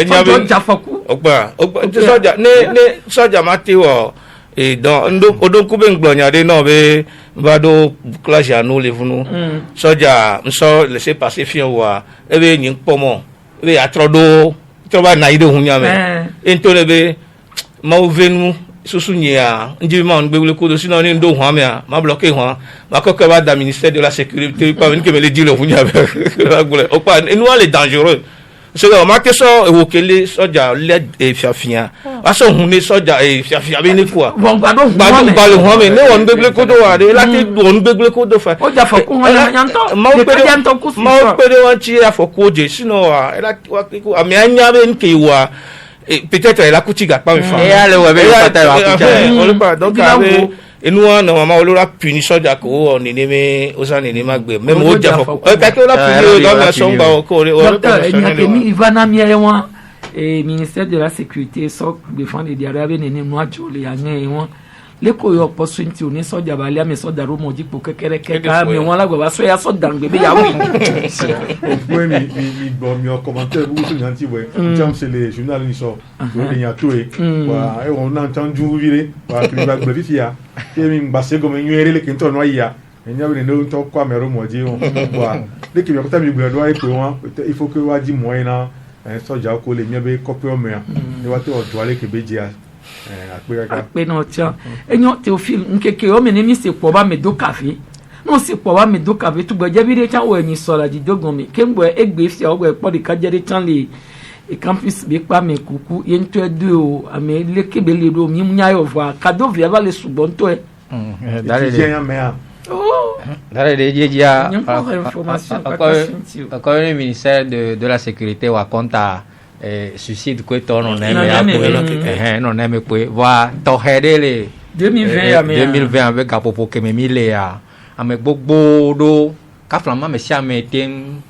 soja jafaku ogba soja ne soja mate wo et donc odoku be ngbonya de no be vado clash anu le vunu soja so laisser passer fien wa e be nyin pomo e be atrodo troba na ide hunya me entole be ma ovenu susu nyia nji ma on gbegule ko do sino ni ndo hwa me ma bloquer hwa ma ko ba da ministère de la sécurité pas venir que me le dire le hunya be o pas nous les dangereux so ma ke so ewokele soja le fiafia aso hunne soja fiafia be ni kwa bon gbado hwa me ne won gbegule ko do wa de la te won gbegule ko do fa o ja fa ko won yanto ma o pede wa chi afoko je sino wa ela wa ku ami anya be nke wa peut-être elle a coutiga pas me fa et elle ouais be pata wa coutiga on le pas donc enua na mama olora puni soja ko oni ni me osa ni ma gbe même o ja fo ka ke ola puni do na so ngba ko re o ni ivana mi ewa ministère de la sécurité so défendre des arabes ni no ajole ya nyen won le ko yo opportunity oni soja ba le me soja ro mo ji po kekere keka me won la gba so ya so dangbe be ya wi oui mi bon mi commentaire vous sur gentil ouais tiens c'est les journalistes so le nya toé wa e on entend ju vire wa ki ba gbe fia ke mi mbase go me nyere le kinto no ya enya be no to kwa mero mo ji won wa le ki be ko ta mi gbe do ai pe won il faut que wa ji mo ina soja ko le mi be copy o me e wa te o do ale ke be ji akpe na tia enyo Théophile nkeke o mene mi se po ba me do cafe no se po ba me do cafe tu gbe bi de chan wo ni so la di dogon mi ke ngbo egbe fi o gbe po de ka jere chan le e campus be pa me kuku ye nto edu o ame le kebe le do mi munya yo vo kado via ba le subon to e dale de dia encore le ministère de la sécurité wa compta suicide ko to no na me no na me ko wa to hedele 2020 avec kapopo ke me mile ya ame gbogbo do ka flama me sia me ten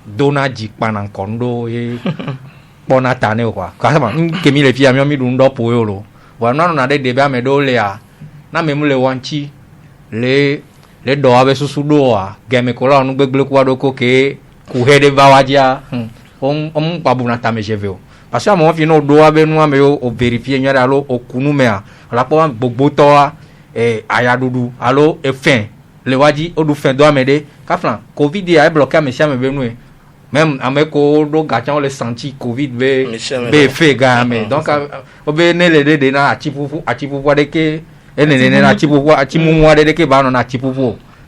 dona jikpa na kondo e bona tane kwa ka ma ke mi le fia mi du ndo po yo lo wa no na de be ame do le ya na me mu le wanchi le do abe susu do a game ko la no gbegble ko do ko ke ku hede bawaja on babuna tame jeveo parce que mon fino do abe no ame o vérifier nyara lo o kunu me a la po gbogbo to a ayadudu alo e fin le waji o du fin do amede ka flan covid a bloqué me sia me be nu même ameko do gacha on le senti covid be fe ga me donc o be ne le de na achipu de ke ene na achimu mo de ke ba no na achipu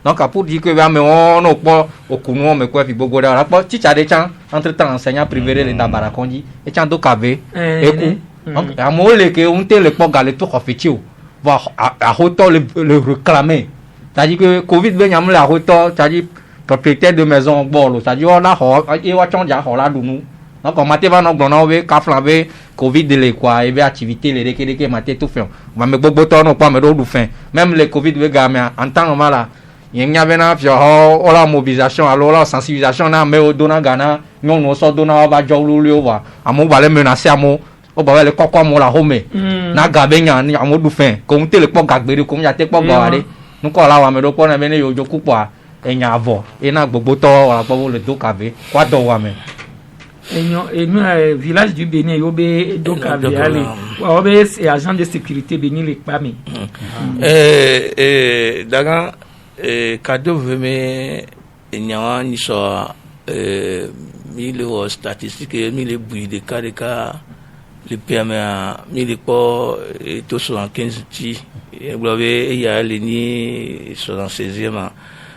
donc pour dire que mais on no po okunu o me ko fi gbogbo da la po teacher de chan entre temps enseignant privé le dabara konji e chan do kabe eku donc amole ke on te le po gale to officiel va à hauteur le réclamer c'est-à-dire que covid be nyam la hauteur c'est-à-dire propriétaire de maison bolo c'est-à-dire on a ho e wa chon ja ho la dunu donc on mate va no gbona we ka flambe covid de le quoi et be activité le de mate tout fait va me gbogbo to no pa me do du fin même le covid we ga me en temps normal là il y a bien la mobilisation alors la sensibilisation na me o dona gana non no so dona ba jowlu le wa amu ba le menacer amu o ba le kokko mo la home na ga be nya ni amu du fin ko nte le po gagbere ko nya te po gba wa de nu ko la wa me do po na be ne yo jo kupo a enya avo e na gbogbo to wa po le do kabe kwa do wa me enyo village du Bénin yo be do kabe ale wa be agent de sécurité Bénin le pa me daga kado veme nyawa ni so mille statistiques mille bouilles de cas le PMA mille po to 75 ti globe ya le ni 76e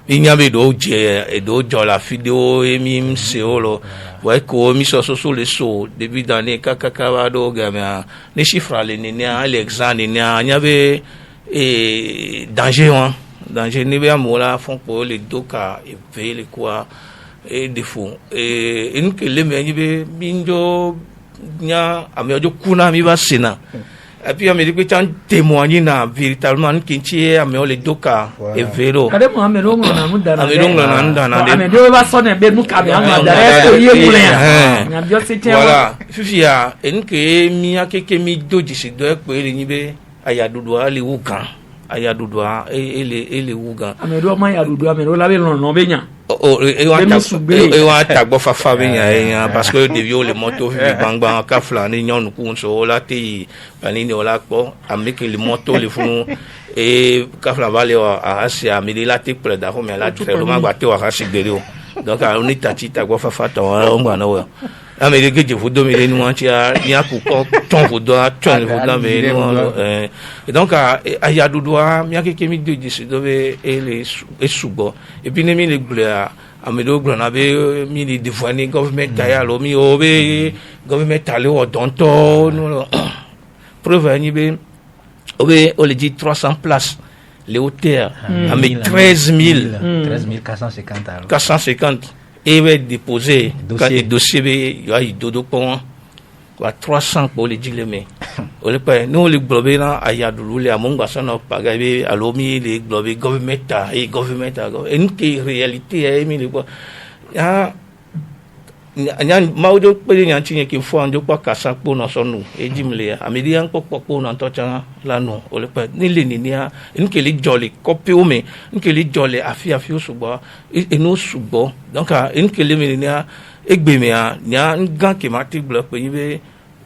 il y a do la vidéo et mim seolo ouais ko mi so le so début d'année kaka do gamia les chiffres les ni l'examen ni nya be danger ni be amola font pour les doka et payer les quoi et défaut et une que les me be binjo nya amiojo kuna mi ba sina et puis Amérique est témoigné na véritablement kinchi améole doka et vélo kade mo amelo ngona mudana amelo ngona na amelo ba sonne be mu kabe amada ko ye mulen na bio c'était voilà fifia enke mi akeke mi doji se do pe le ni be ayadudu ali wukan ayadudu ele wugan amelo ma ayadudu amelo la be no be nya e wa tagbo fafa be nya parce que de viol le moto fi bangba ka fla ni nyon ku so la ti pani ni ola po ameke le moto le funu e ka fla vale a asia mi la ti pre da ho me la fe lo ma gba te wa ka sigbere o donc on est tati tagbo fafa to o ngba na wo Amérique je vous donne les noms il y a pour ton vous doit ton vous donne et donc il y a du doigt il y a quelques minutes de décider et les sous-bois et puis les mille gloire amédo glonabe mille dévoiler gouvernement taille lo mi obe gouvernement taille au donto nous prévenir be obe on le dit 300 places les hôtels à mes 13 450 et va déposer quand les dossiers il y a dodo pour 300 pour les dire mais on pas nous les globés là aya dulu les amonga sana pagabe alomi les globés government et une réalité est mis quoi ah nyan maudo pele nyan tinye ki fo ando kwa kasa po na sonu e jimle amedi an po na to cha la no o le pa ni le ni nia nke li jolly copy o me nke li jolly afi subo e no subo donc nke le me nia egbe me a nya ngan ke mati block pe be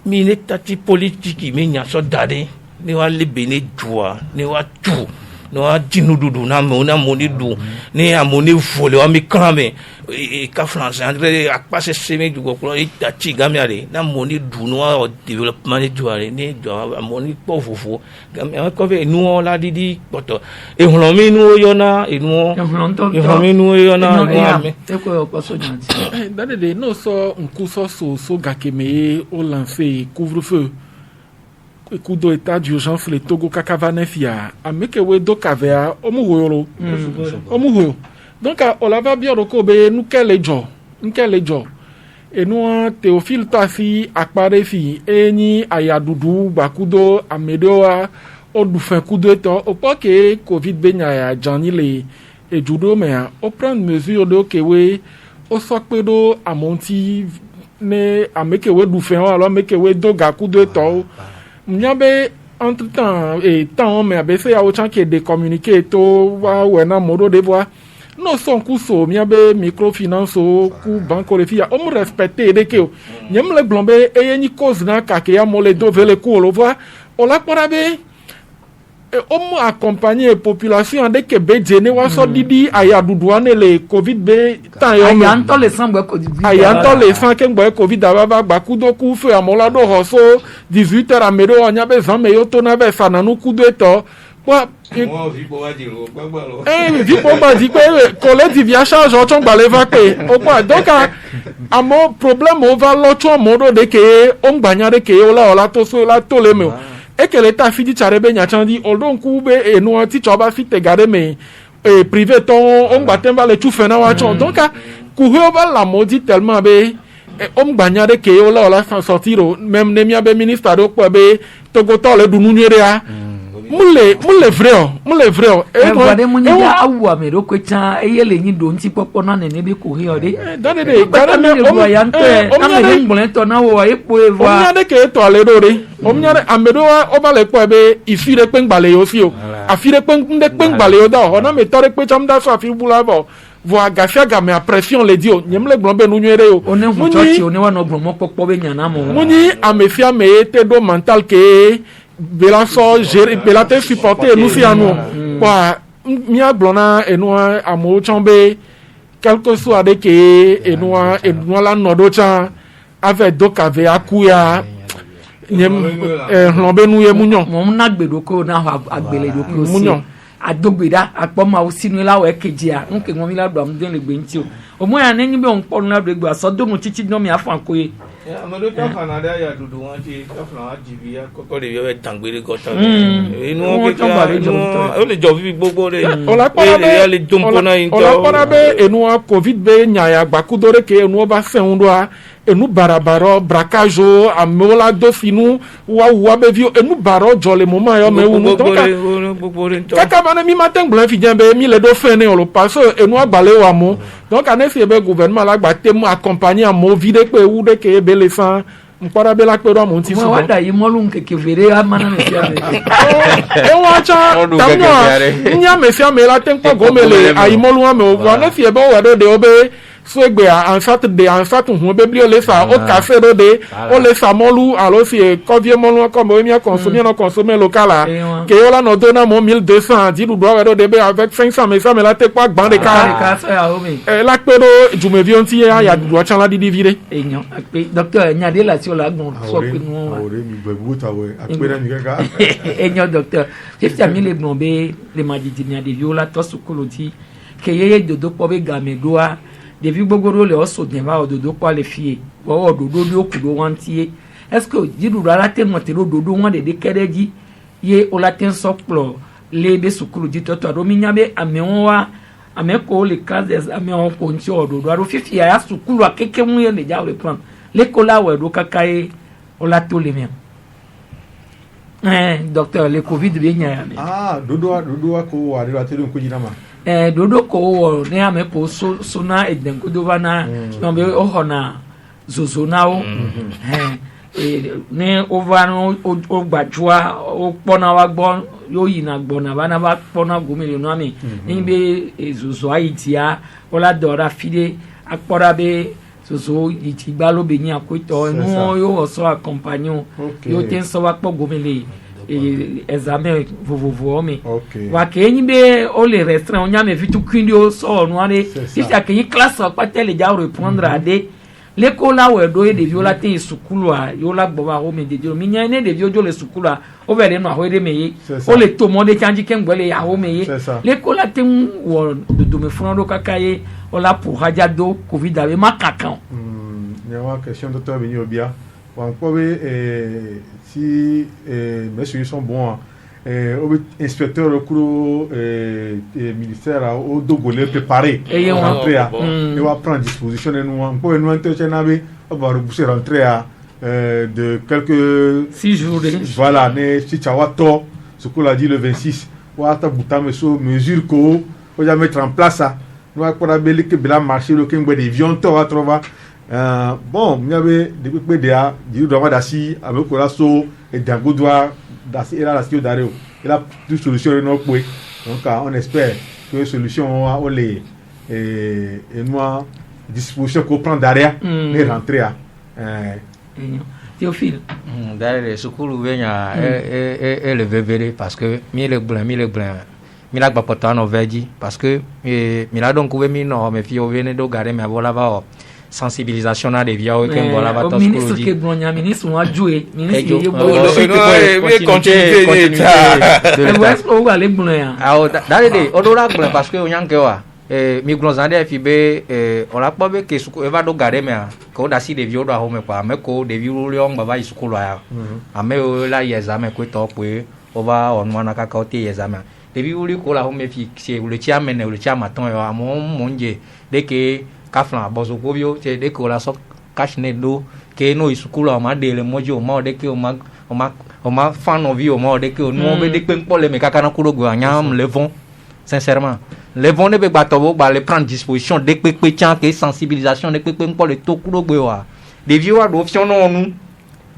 mi ne tati politique me nya so dade ni wa le bene joa ni wa tu no a jinududu na moni du ni amoni volé o mi krame e ka français André a passé semaine du ko e tati gamiare na moni du no o développement ni joare ni jo amoni povofo gamia ko ve nu la didi poto e hlo mi nu yona e nu mi nu yona e ko ko so janti dade de no so nkuso so gakeme o lancer couvre-feu kudo état d'urgence le Togo kakavanefia ameke we do kavea omuhoyoro omuhoyo donc on lava bien roko be nkele jo enu Théophile Tafi akpare fi eni ayadudu bakudo amedoa odufen kudo eto opoke covid benya ya jani le ejudo me o prendre mesure de kewe o sokpedo amonti ne ameke we dufen alors ameke we do gakudo eto Mnyabe entre-temps et temps mais abese ya ochan qui de communiquer to wa wena modo de voix no son kuso mnyabe microfinance ku banko refia o mu respecter de ke nyem le blombe e ni cause na ka ke ya mole do vele ku lo voix o la porabe o mu accompagner population de ke be jene wa so didi aya duduane le covid be tan yo ayanto le sangbe covid ayanto le sanke ngbe covid ababa gbakudo ku fe amola do hoso 18h amedo onya be zanme yo to na be fananu kudo eto wa vipo ba di pe collective ya charge o ton gbale va pe o pa donc amo problème o va lo to modo de ke o ngbanya de ke o la to so la to le me et que l'état fidi charebe nyachandi oldon kube e no ti choba fit te gare me e privé ton on batemba le tout fena wa chon donc kuho ba la modi tellement be on gbanya de ke o la sortiro même ne mia be ministre do ko be togo to le dunu nyere a mule vrai e gade munyi da awu amero ko cha e yele nyi do nti popo na ne be ko hi ode dade de gade me o ya nte amere ngble to na wo e po eva o nya de ke to ale do re o nya de amedo o ba le po be ifire pe ngbale yo si o afire pe nde pe ngbale yo da o na me tore pe cham da so afi bula bo vo agafia ga me pression le dio nyem le glombe nu nyere o one hu church one wa no gbromo popo be nya na mo munyi amefia me te do mental ke bela so gérer bela te supporter nous si anu kwa mia blona enua amo chambe quelque soit de ke enua la nodo cha avec do kave akuya nyem lombe nu ye munyo mo na gbedo ko na agbele do ko munyo adogbeda akpoma osinu la we kejia nke ngomi la do am den le gbenti o mo ya nenyi be on po na do gba so do mu chichi no mi afan ko ye amado ta fanada ya dudu wan ti ta flan ajibia koko de yo tangbere gota inu o ke o le jo vi gbogbo re o la para be enu covid be nya ya gbakudore ke enu ba fe undwa enu barabara braquage amewo la do finu wa be vi enu baro jole moment yo me unu donc kaka bana mi matin blanc fi jambe mi le do fin ne on le passe enu agbale wa mo donc anesi be gouvernement la gba temu accompagner en mo vide pe ou de ke be le san mpara be la pe do mon ti so wa da yi molun ke vere amana me sia e wa cha tamno nya me sia me la ten ko gomele ayi molun me o anesi be o wa do de obe swegbe en fait on be bli le sa au café de o le sa molu alors si covie molu comme mi consommer local là que yo la no dona mo 1200 dit do do de be avec 500 mais ça me la te pas grand de car la pero je me viens ti ya do chan la di divide enyo docteur nyade la si o la gon so pe no enyo docteur si tu as mis les blombés les madidina de viola to sukoloti que yeye dodo po be gamedoa devi gbogbo le oso deva ododo kwa le fie wo ododo bi okudo wantie est-ce que jidu la te mo te ododo wan de kereji ye o la ten soplo le be sukulu di toto ro minyabe amewa ameko le classe ameo ko nti ododo ro fifi ya sukulu akeke mu ye le ja le plan le kola we do kakae o la to le mi docteur le covid bi nya ya dodo ko wa de la te ko jinama dodo ko ne ame ko so na edenkodo bana no be ohona zozona o ne ovano o gbajua o pona wa gbon yo yina gbona bana ba pona gomele no ami ni be zozo aitia o la dora fide akpora be zozo iti gbalo be ni akoito no yo so accompagnon yo ten so wa po gomele examen vovovo mi wa kenyi be o le restreint on yame fitu kwindi o so no ane si ta kenyi classe pa tele ja répondre à des l'école là où do de viola te sukulu a yo la gbo ba o me de mi nya ne de viojo le sukulu a o be le no a de meye o le to mo de chanji ken gbele ya o meye l'école là te wo do me frondo kakaye o la pour haja do covid ave makakan nyawa question docteur Beni Obia on peut si mes sujets sont bons au inspecteur au cours ministère au Dogolais préparé rentrer et va prendre disposition de nous on peut nous intervenir on va repousser rentrer de quelques 6 jours voilà ne si tu as tort ce qu'on a dit le 26 on va t'aboutir mesure qu'on va mettre en place ça nous va pour abeli que bela marché le king des avions toi trouver bon il y avait depuis PDA du droit d'assis avec la so et dangodoa d'assis et là la ski d'aréo il a toute solution non donc on espère que solution on les et moi disposition qu'on prend derrière les rentrer Théophile derrière ce que vous venez et le verrer parce que mille blanc mi la gbapoto no veji parce que mi la donc we mi no me fi o vene do gare me avola va sensibilisation na de via o ken bola va to ministre ke bronya ministre wa joe ministre ye bo continuer de west o ga le bronya ah dale de o do la bronya parce que o nyanke wa mi glonzande fi be o la po be ke suku e va do gare me ko da si de via do a ho me pa me ko de via ro le on baba isukulu ya ame o la examen ko to pe o va on wana ka ka o te examen devi uli ko la ho me fi se le tia mene le tia maton yo amo monje de ke kaflan bozo kobio te de ko la so kashne do ke no isukulu o ma de le mojo o ma de ke o ma fan of you o ma de ke o no be de pe npo le me kaka na kuro go anyam le vont sincèrement le vont ne be gbato bo ba le prendre disposition de pe tian ke sensibilisation de pe npo le to kuro gbe wa devi wa do option no nu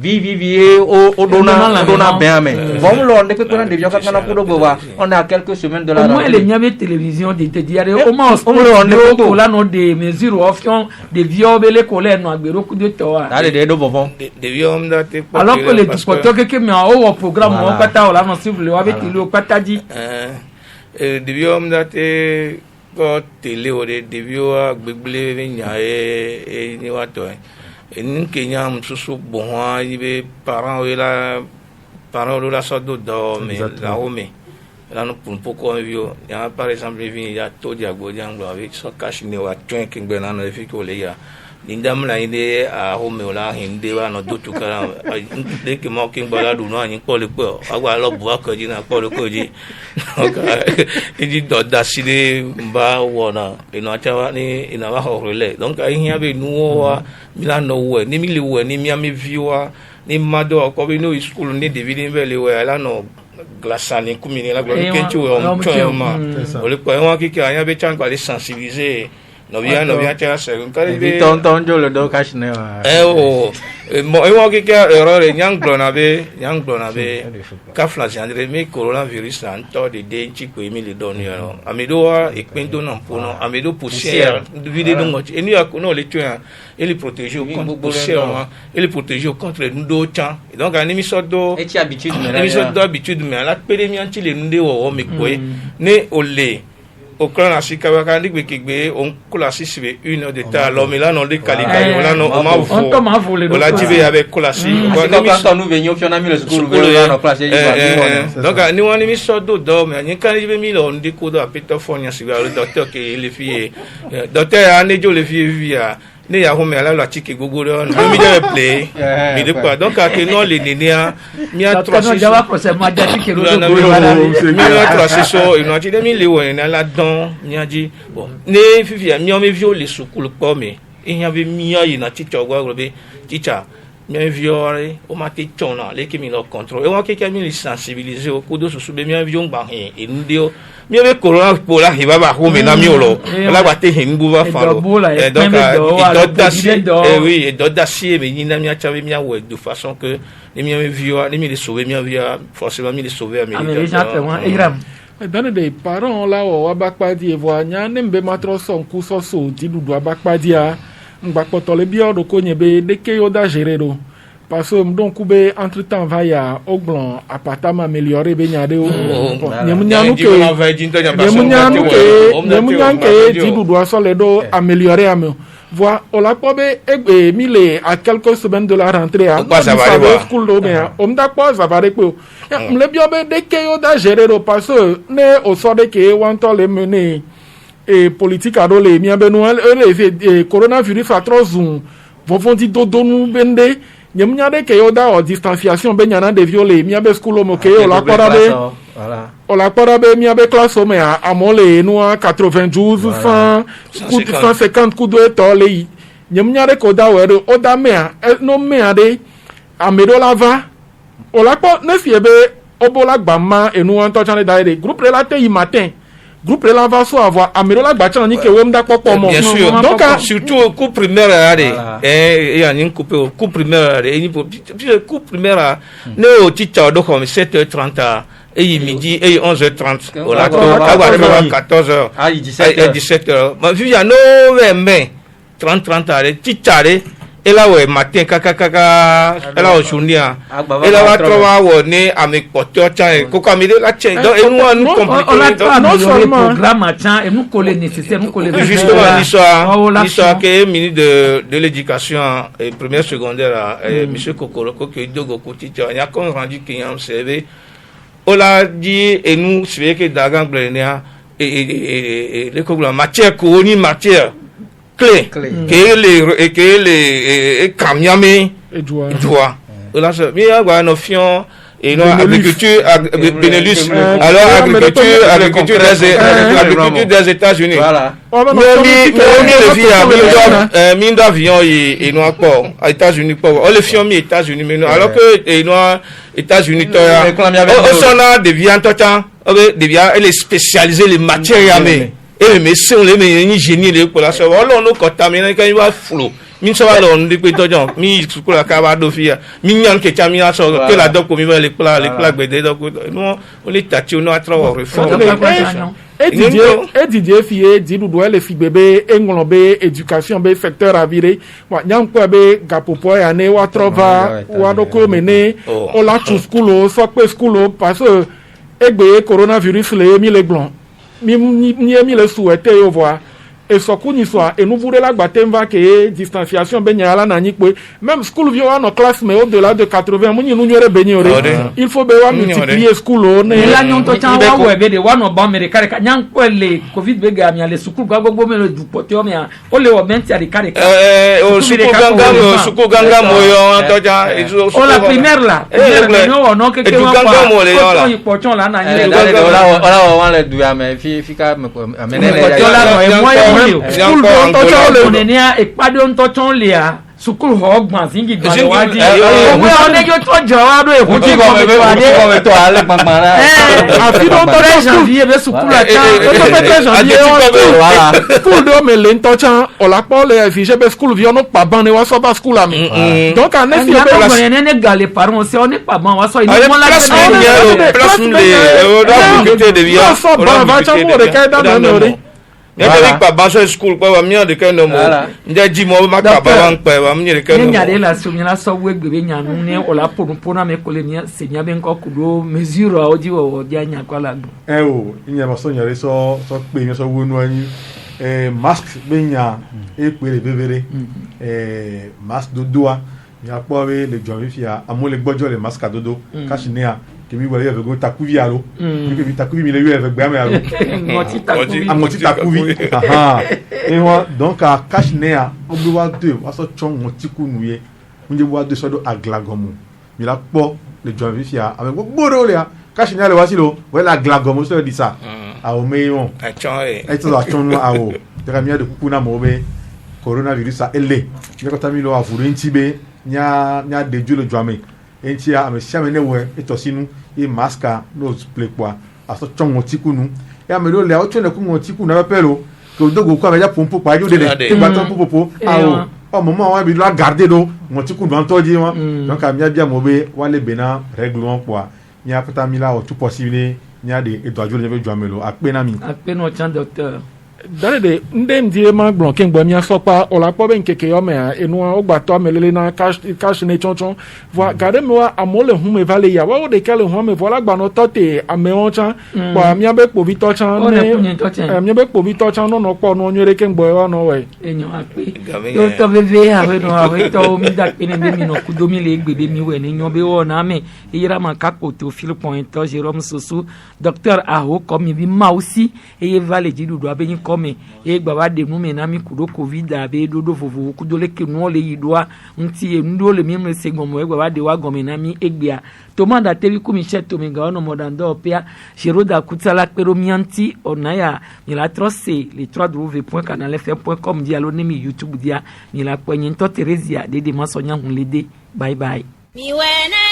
vivi au dona bien mais bon l'on ne peut pas de vieux quand on a pour le voir on a quelques semaines de la moi les miens télévision de te dire au moins on là non des mesures option des vieux belé colère no agbero coup de toi allez de bon des vieux hommes là alors que les discothèques que mais au programme on pata là non si vous le avez télé pata dit des vieux hommes là te ko télé o des vieux agbegbele nya e ni wa to en Kenya mususu bonwa ibe parents la sorte de mais la home là nous pour pourquoi vieux il y a par exemple il y a tout diago diango avec son cash ne wa tuen kingbe na no fi ko le ya Nindam la ide a home la hinde wa no dutu kala de ke mo king bala du no anyin pole po agwa lo bu akaji na pole ko ji idi do da sile ba wona ino achawa ni ina wa horele donc a hia be nuo wa mila no we ni mi le we ni mi ami viwa ni mado ko be no school ni de vini be le we ala no glasani kumini la glo kenchu on choma ole ko en wa ki ka anya be chan kwa le sensibiliser no bien tiens c'est quand il tonton jo le do cash ne mo e wo ki erreur nyang blonabe ka flash andre me coronavirus an to de denchi ko emi le don yo amido wa ekpendo na pono amido poussière vide donc et nous no le tuer et les protéger contre poussière et les protéger contre les ndo chan donc an emi so do et ti habitude mais la pele mi anti le nde wo me ko ne ole au clan à Chicago, on classe une heure de temps. Alors, mais là, on dit qualité. Là, on l'a dit avec classe. Quand nous venions, on a mis le school. Donc, nous on a mis ça d'autres, mais quand il mis on dit qu'on doit péter fort, le docteur qui les filles, docteur a né les filles via. Ne ya home ala la tiki gogoro no mi de play mi de quoi donc à que non les nénia mi a trois sessions jawa ko se ma dati ke mi a trois sessions et no ti de mi le won na la don mi a dit bon ne fifi mi o me viole sukulu ko me e ya be mi a na teacher gwa be teacher mi viole o ma ti chona le ke mi no contrôle e won ke mi li sensibiliser o kudo susu be mi a vion ba he e ndio mi ave corona pour la hiva ba home na miolo la ba te hingu va falo et donc oui et d'autres d'acier mais ni na mi a chave mi a ouais de façon que ni mi vio ni mi les sauver mi via forcément mi les sauver dans des parents là o abakpadi evo nya nembe matro son kuso so ti dudu abakpadi a ngbapoto le bio do ko nyebe de ke yo da gérer parce que donc be entre temps va ya oglon appartement amélioré be nyade o nyemunyanu ke di dudu so le do améliorer am voit on la pobe e mille à quelques semaines de la rentrée à school do mais on da pas ça va ko le bio be de ke yo da gérer parce que ne o so de ke wanto le mener et politique ado le mi abenu le coronavirus a trop zoom vont dit do nous bende nyamnyade ke yo da o distanciation be nyana de violer mi abe school mo ke o la parabe voilà o la parabe mi abe classe o me a mole no 92 150 coup de to le nyamnyade ko da we o da me no me ade amedo lava o la po ne fiebe obola gbama enu an to chane da de groupe la te yi matin groupe là va so avoir amelo la gbacha ni ke wem da popo mo donc surtout coup primaire allez et ya ni coup primaire allez ni coup primaire ne o teacher do comme 7h30 et midi et 11h30 on la to à 14h à 17h ma vie ya no mais 30 allez teacher et là ouais matin kaka et là aujourd'hui et là va trouver né avec porteur tiens coca mi la tiens donc et nous compliqué non seulement programme matin et nous coller nécessaire nous coller justement l'histoire que ministre de l'éducation et primaire secondaire monsieur Kokoro qui dogo quotidien il y a comme rendu qu'il y a un CV on l'a dit et nous c'est que dagang blenia et les matière colonie matière clé que les camions et joie là ça mais avoir une option et non agriculture Benelux alors agriculture des États-Unis voilà mais les filles mine d'avion et non pas aux États-Unis pas on les filles aux États-Unis mais alors que et non États-Unis toi on s'en a des viandes temps des viandes elle est spécialisée les matières et les médecins les génies les pour la savoir on nous contaminer quand il va flou min so va on depuis tojon mi sukulu akaba do fia mi nyan ke chami aso que la doc mi va les plats gbede donc nous on les tati on a trop réforme et Didier fie di dudu ele fi bebe englobe éducation be secteur avire wa nyam ko be gapopo ya ne wa trova wa do ko mene o la tu school so pe school parce que egbe coronavirus le mi le glon mi le souhaiter yo voir et sokuni soit et nous voulons la batemba que distanciation ben yala na ni pe même school vio en classe mais au-delà de 80 muni nous nyore benyor il faut bewa multiplier school on et la nyonto chan wa webe de wa no ba mere kare ka nyan kwele covid be ga mi ale school ga gbogbo me le du potio mi o le o menti ari kare ka o suku ganga mo yo to ja o la primaire là no no ke wa pa o pochon la na ni ora wa le du ya me fika me school don to cho le ni a ipade on to cho le a school ho gban singi gban wa di o we on ejo to jo wa do e ku ti ko me to ale pampara afi don to janvier be school a ta to pe janvier school do me le to cha o la po le fi je be school vi on pa ban ni wa so ba school ami donc en effet be la ne gale parents c'est on est pas ban wa so il mo la place le o da bu de via so ba va cha mo de ka da no re Y'a pas de school quoi va mieux de que no mo nja ji mo ma ka ba wan pa va mieux de que no nya de la so nya so we gbe nya nu ne o la pona me ko le nya se nya be nko kudo mesure o ji wo dia nya kwa la o nya ma so nya re so pe nya so wo nu anyi masque be nya e pe le bevere masque dodo nya po we le jovifia amole gbojo le masque dodo kashinia kemi wale yeve go takuvi alo kemi takuvi mi le yeve gbe ame alo ngoti takuvi aha e wa donc a kashnea obi wa de wa so chon ngoti kunu ye unje wa de so do aglagomu mi la po le jovifia ame gboro le kashnea le wa si lo wala aglagomu so di sa a o meyon a chon e to a chon a o de ka mi de kukuna mo be coronavirus a ele mi ko tami lo afuru ntibe nya de ju le jwame entia amesiame ne we etosinu e maska no plekwa aso chongo tikunu e amelo le ocho ne kungo tikunu na pelo ko dogo kwa meja pompo pa jo de e baton popo awo o momo wa bi la garder do mo tikunu an toji won donc amia bia mo be wale bena règlement quoi ni apata mi la o tout possible ni ade e dojo le be jo amelo ape na mi ape no chan docteur dare de ndem die ma gbon ken gbo mi asopa o la po ben keke o me enu o gba to amelele na cash ne chonchon voi gade me wa amole hu me vale ya wa o de kale hu me vola gba no tote ame on chan kwa mi abe po vito chan ne mi abe po vito chan no po no nyere ken gbo wa no we enyo ape yo to bebe ave no ave to mi da pene be mi no kudo mi le gbe be mi we ne nyo be wo na me ira ma kako to fil point to Jérôme Soso docteur aho comme bi ma aussi e vale ji dudu abe comme e gbaba de nu me na mi kudo covid abe dodo fofu kudo le ke nu le yidwa nti e ndo le mi me se gomo e gbaba de wa gomi na mi egbia to manda tebi ku mi cheto mi ga ono modando opia Giroda Kutala pero mianti onaya mi la trose le 3w.canalfm.com dia lo ne mi YouTube dia mi la kwenye to Teresia de masonya hunlede bye bye mi wena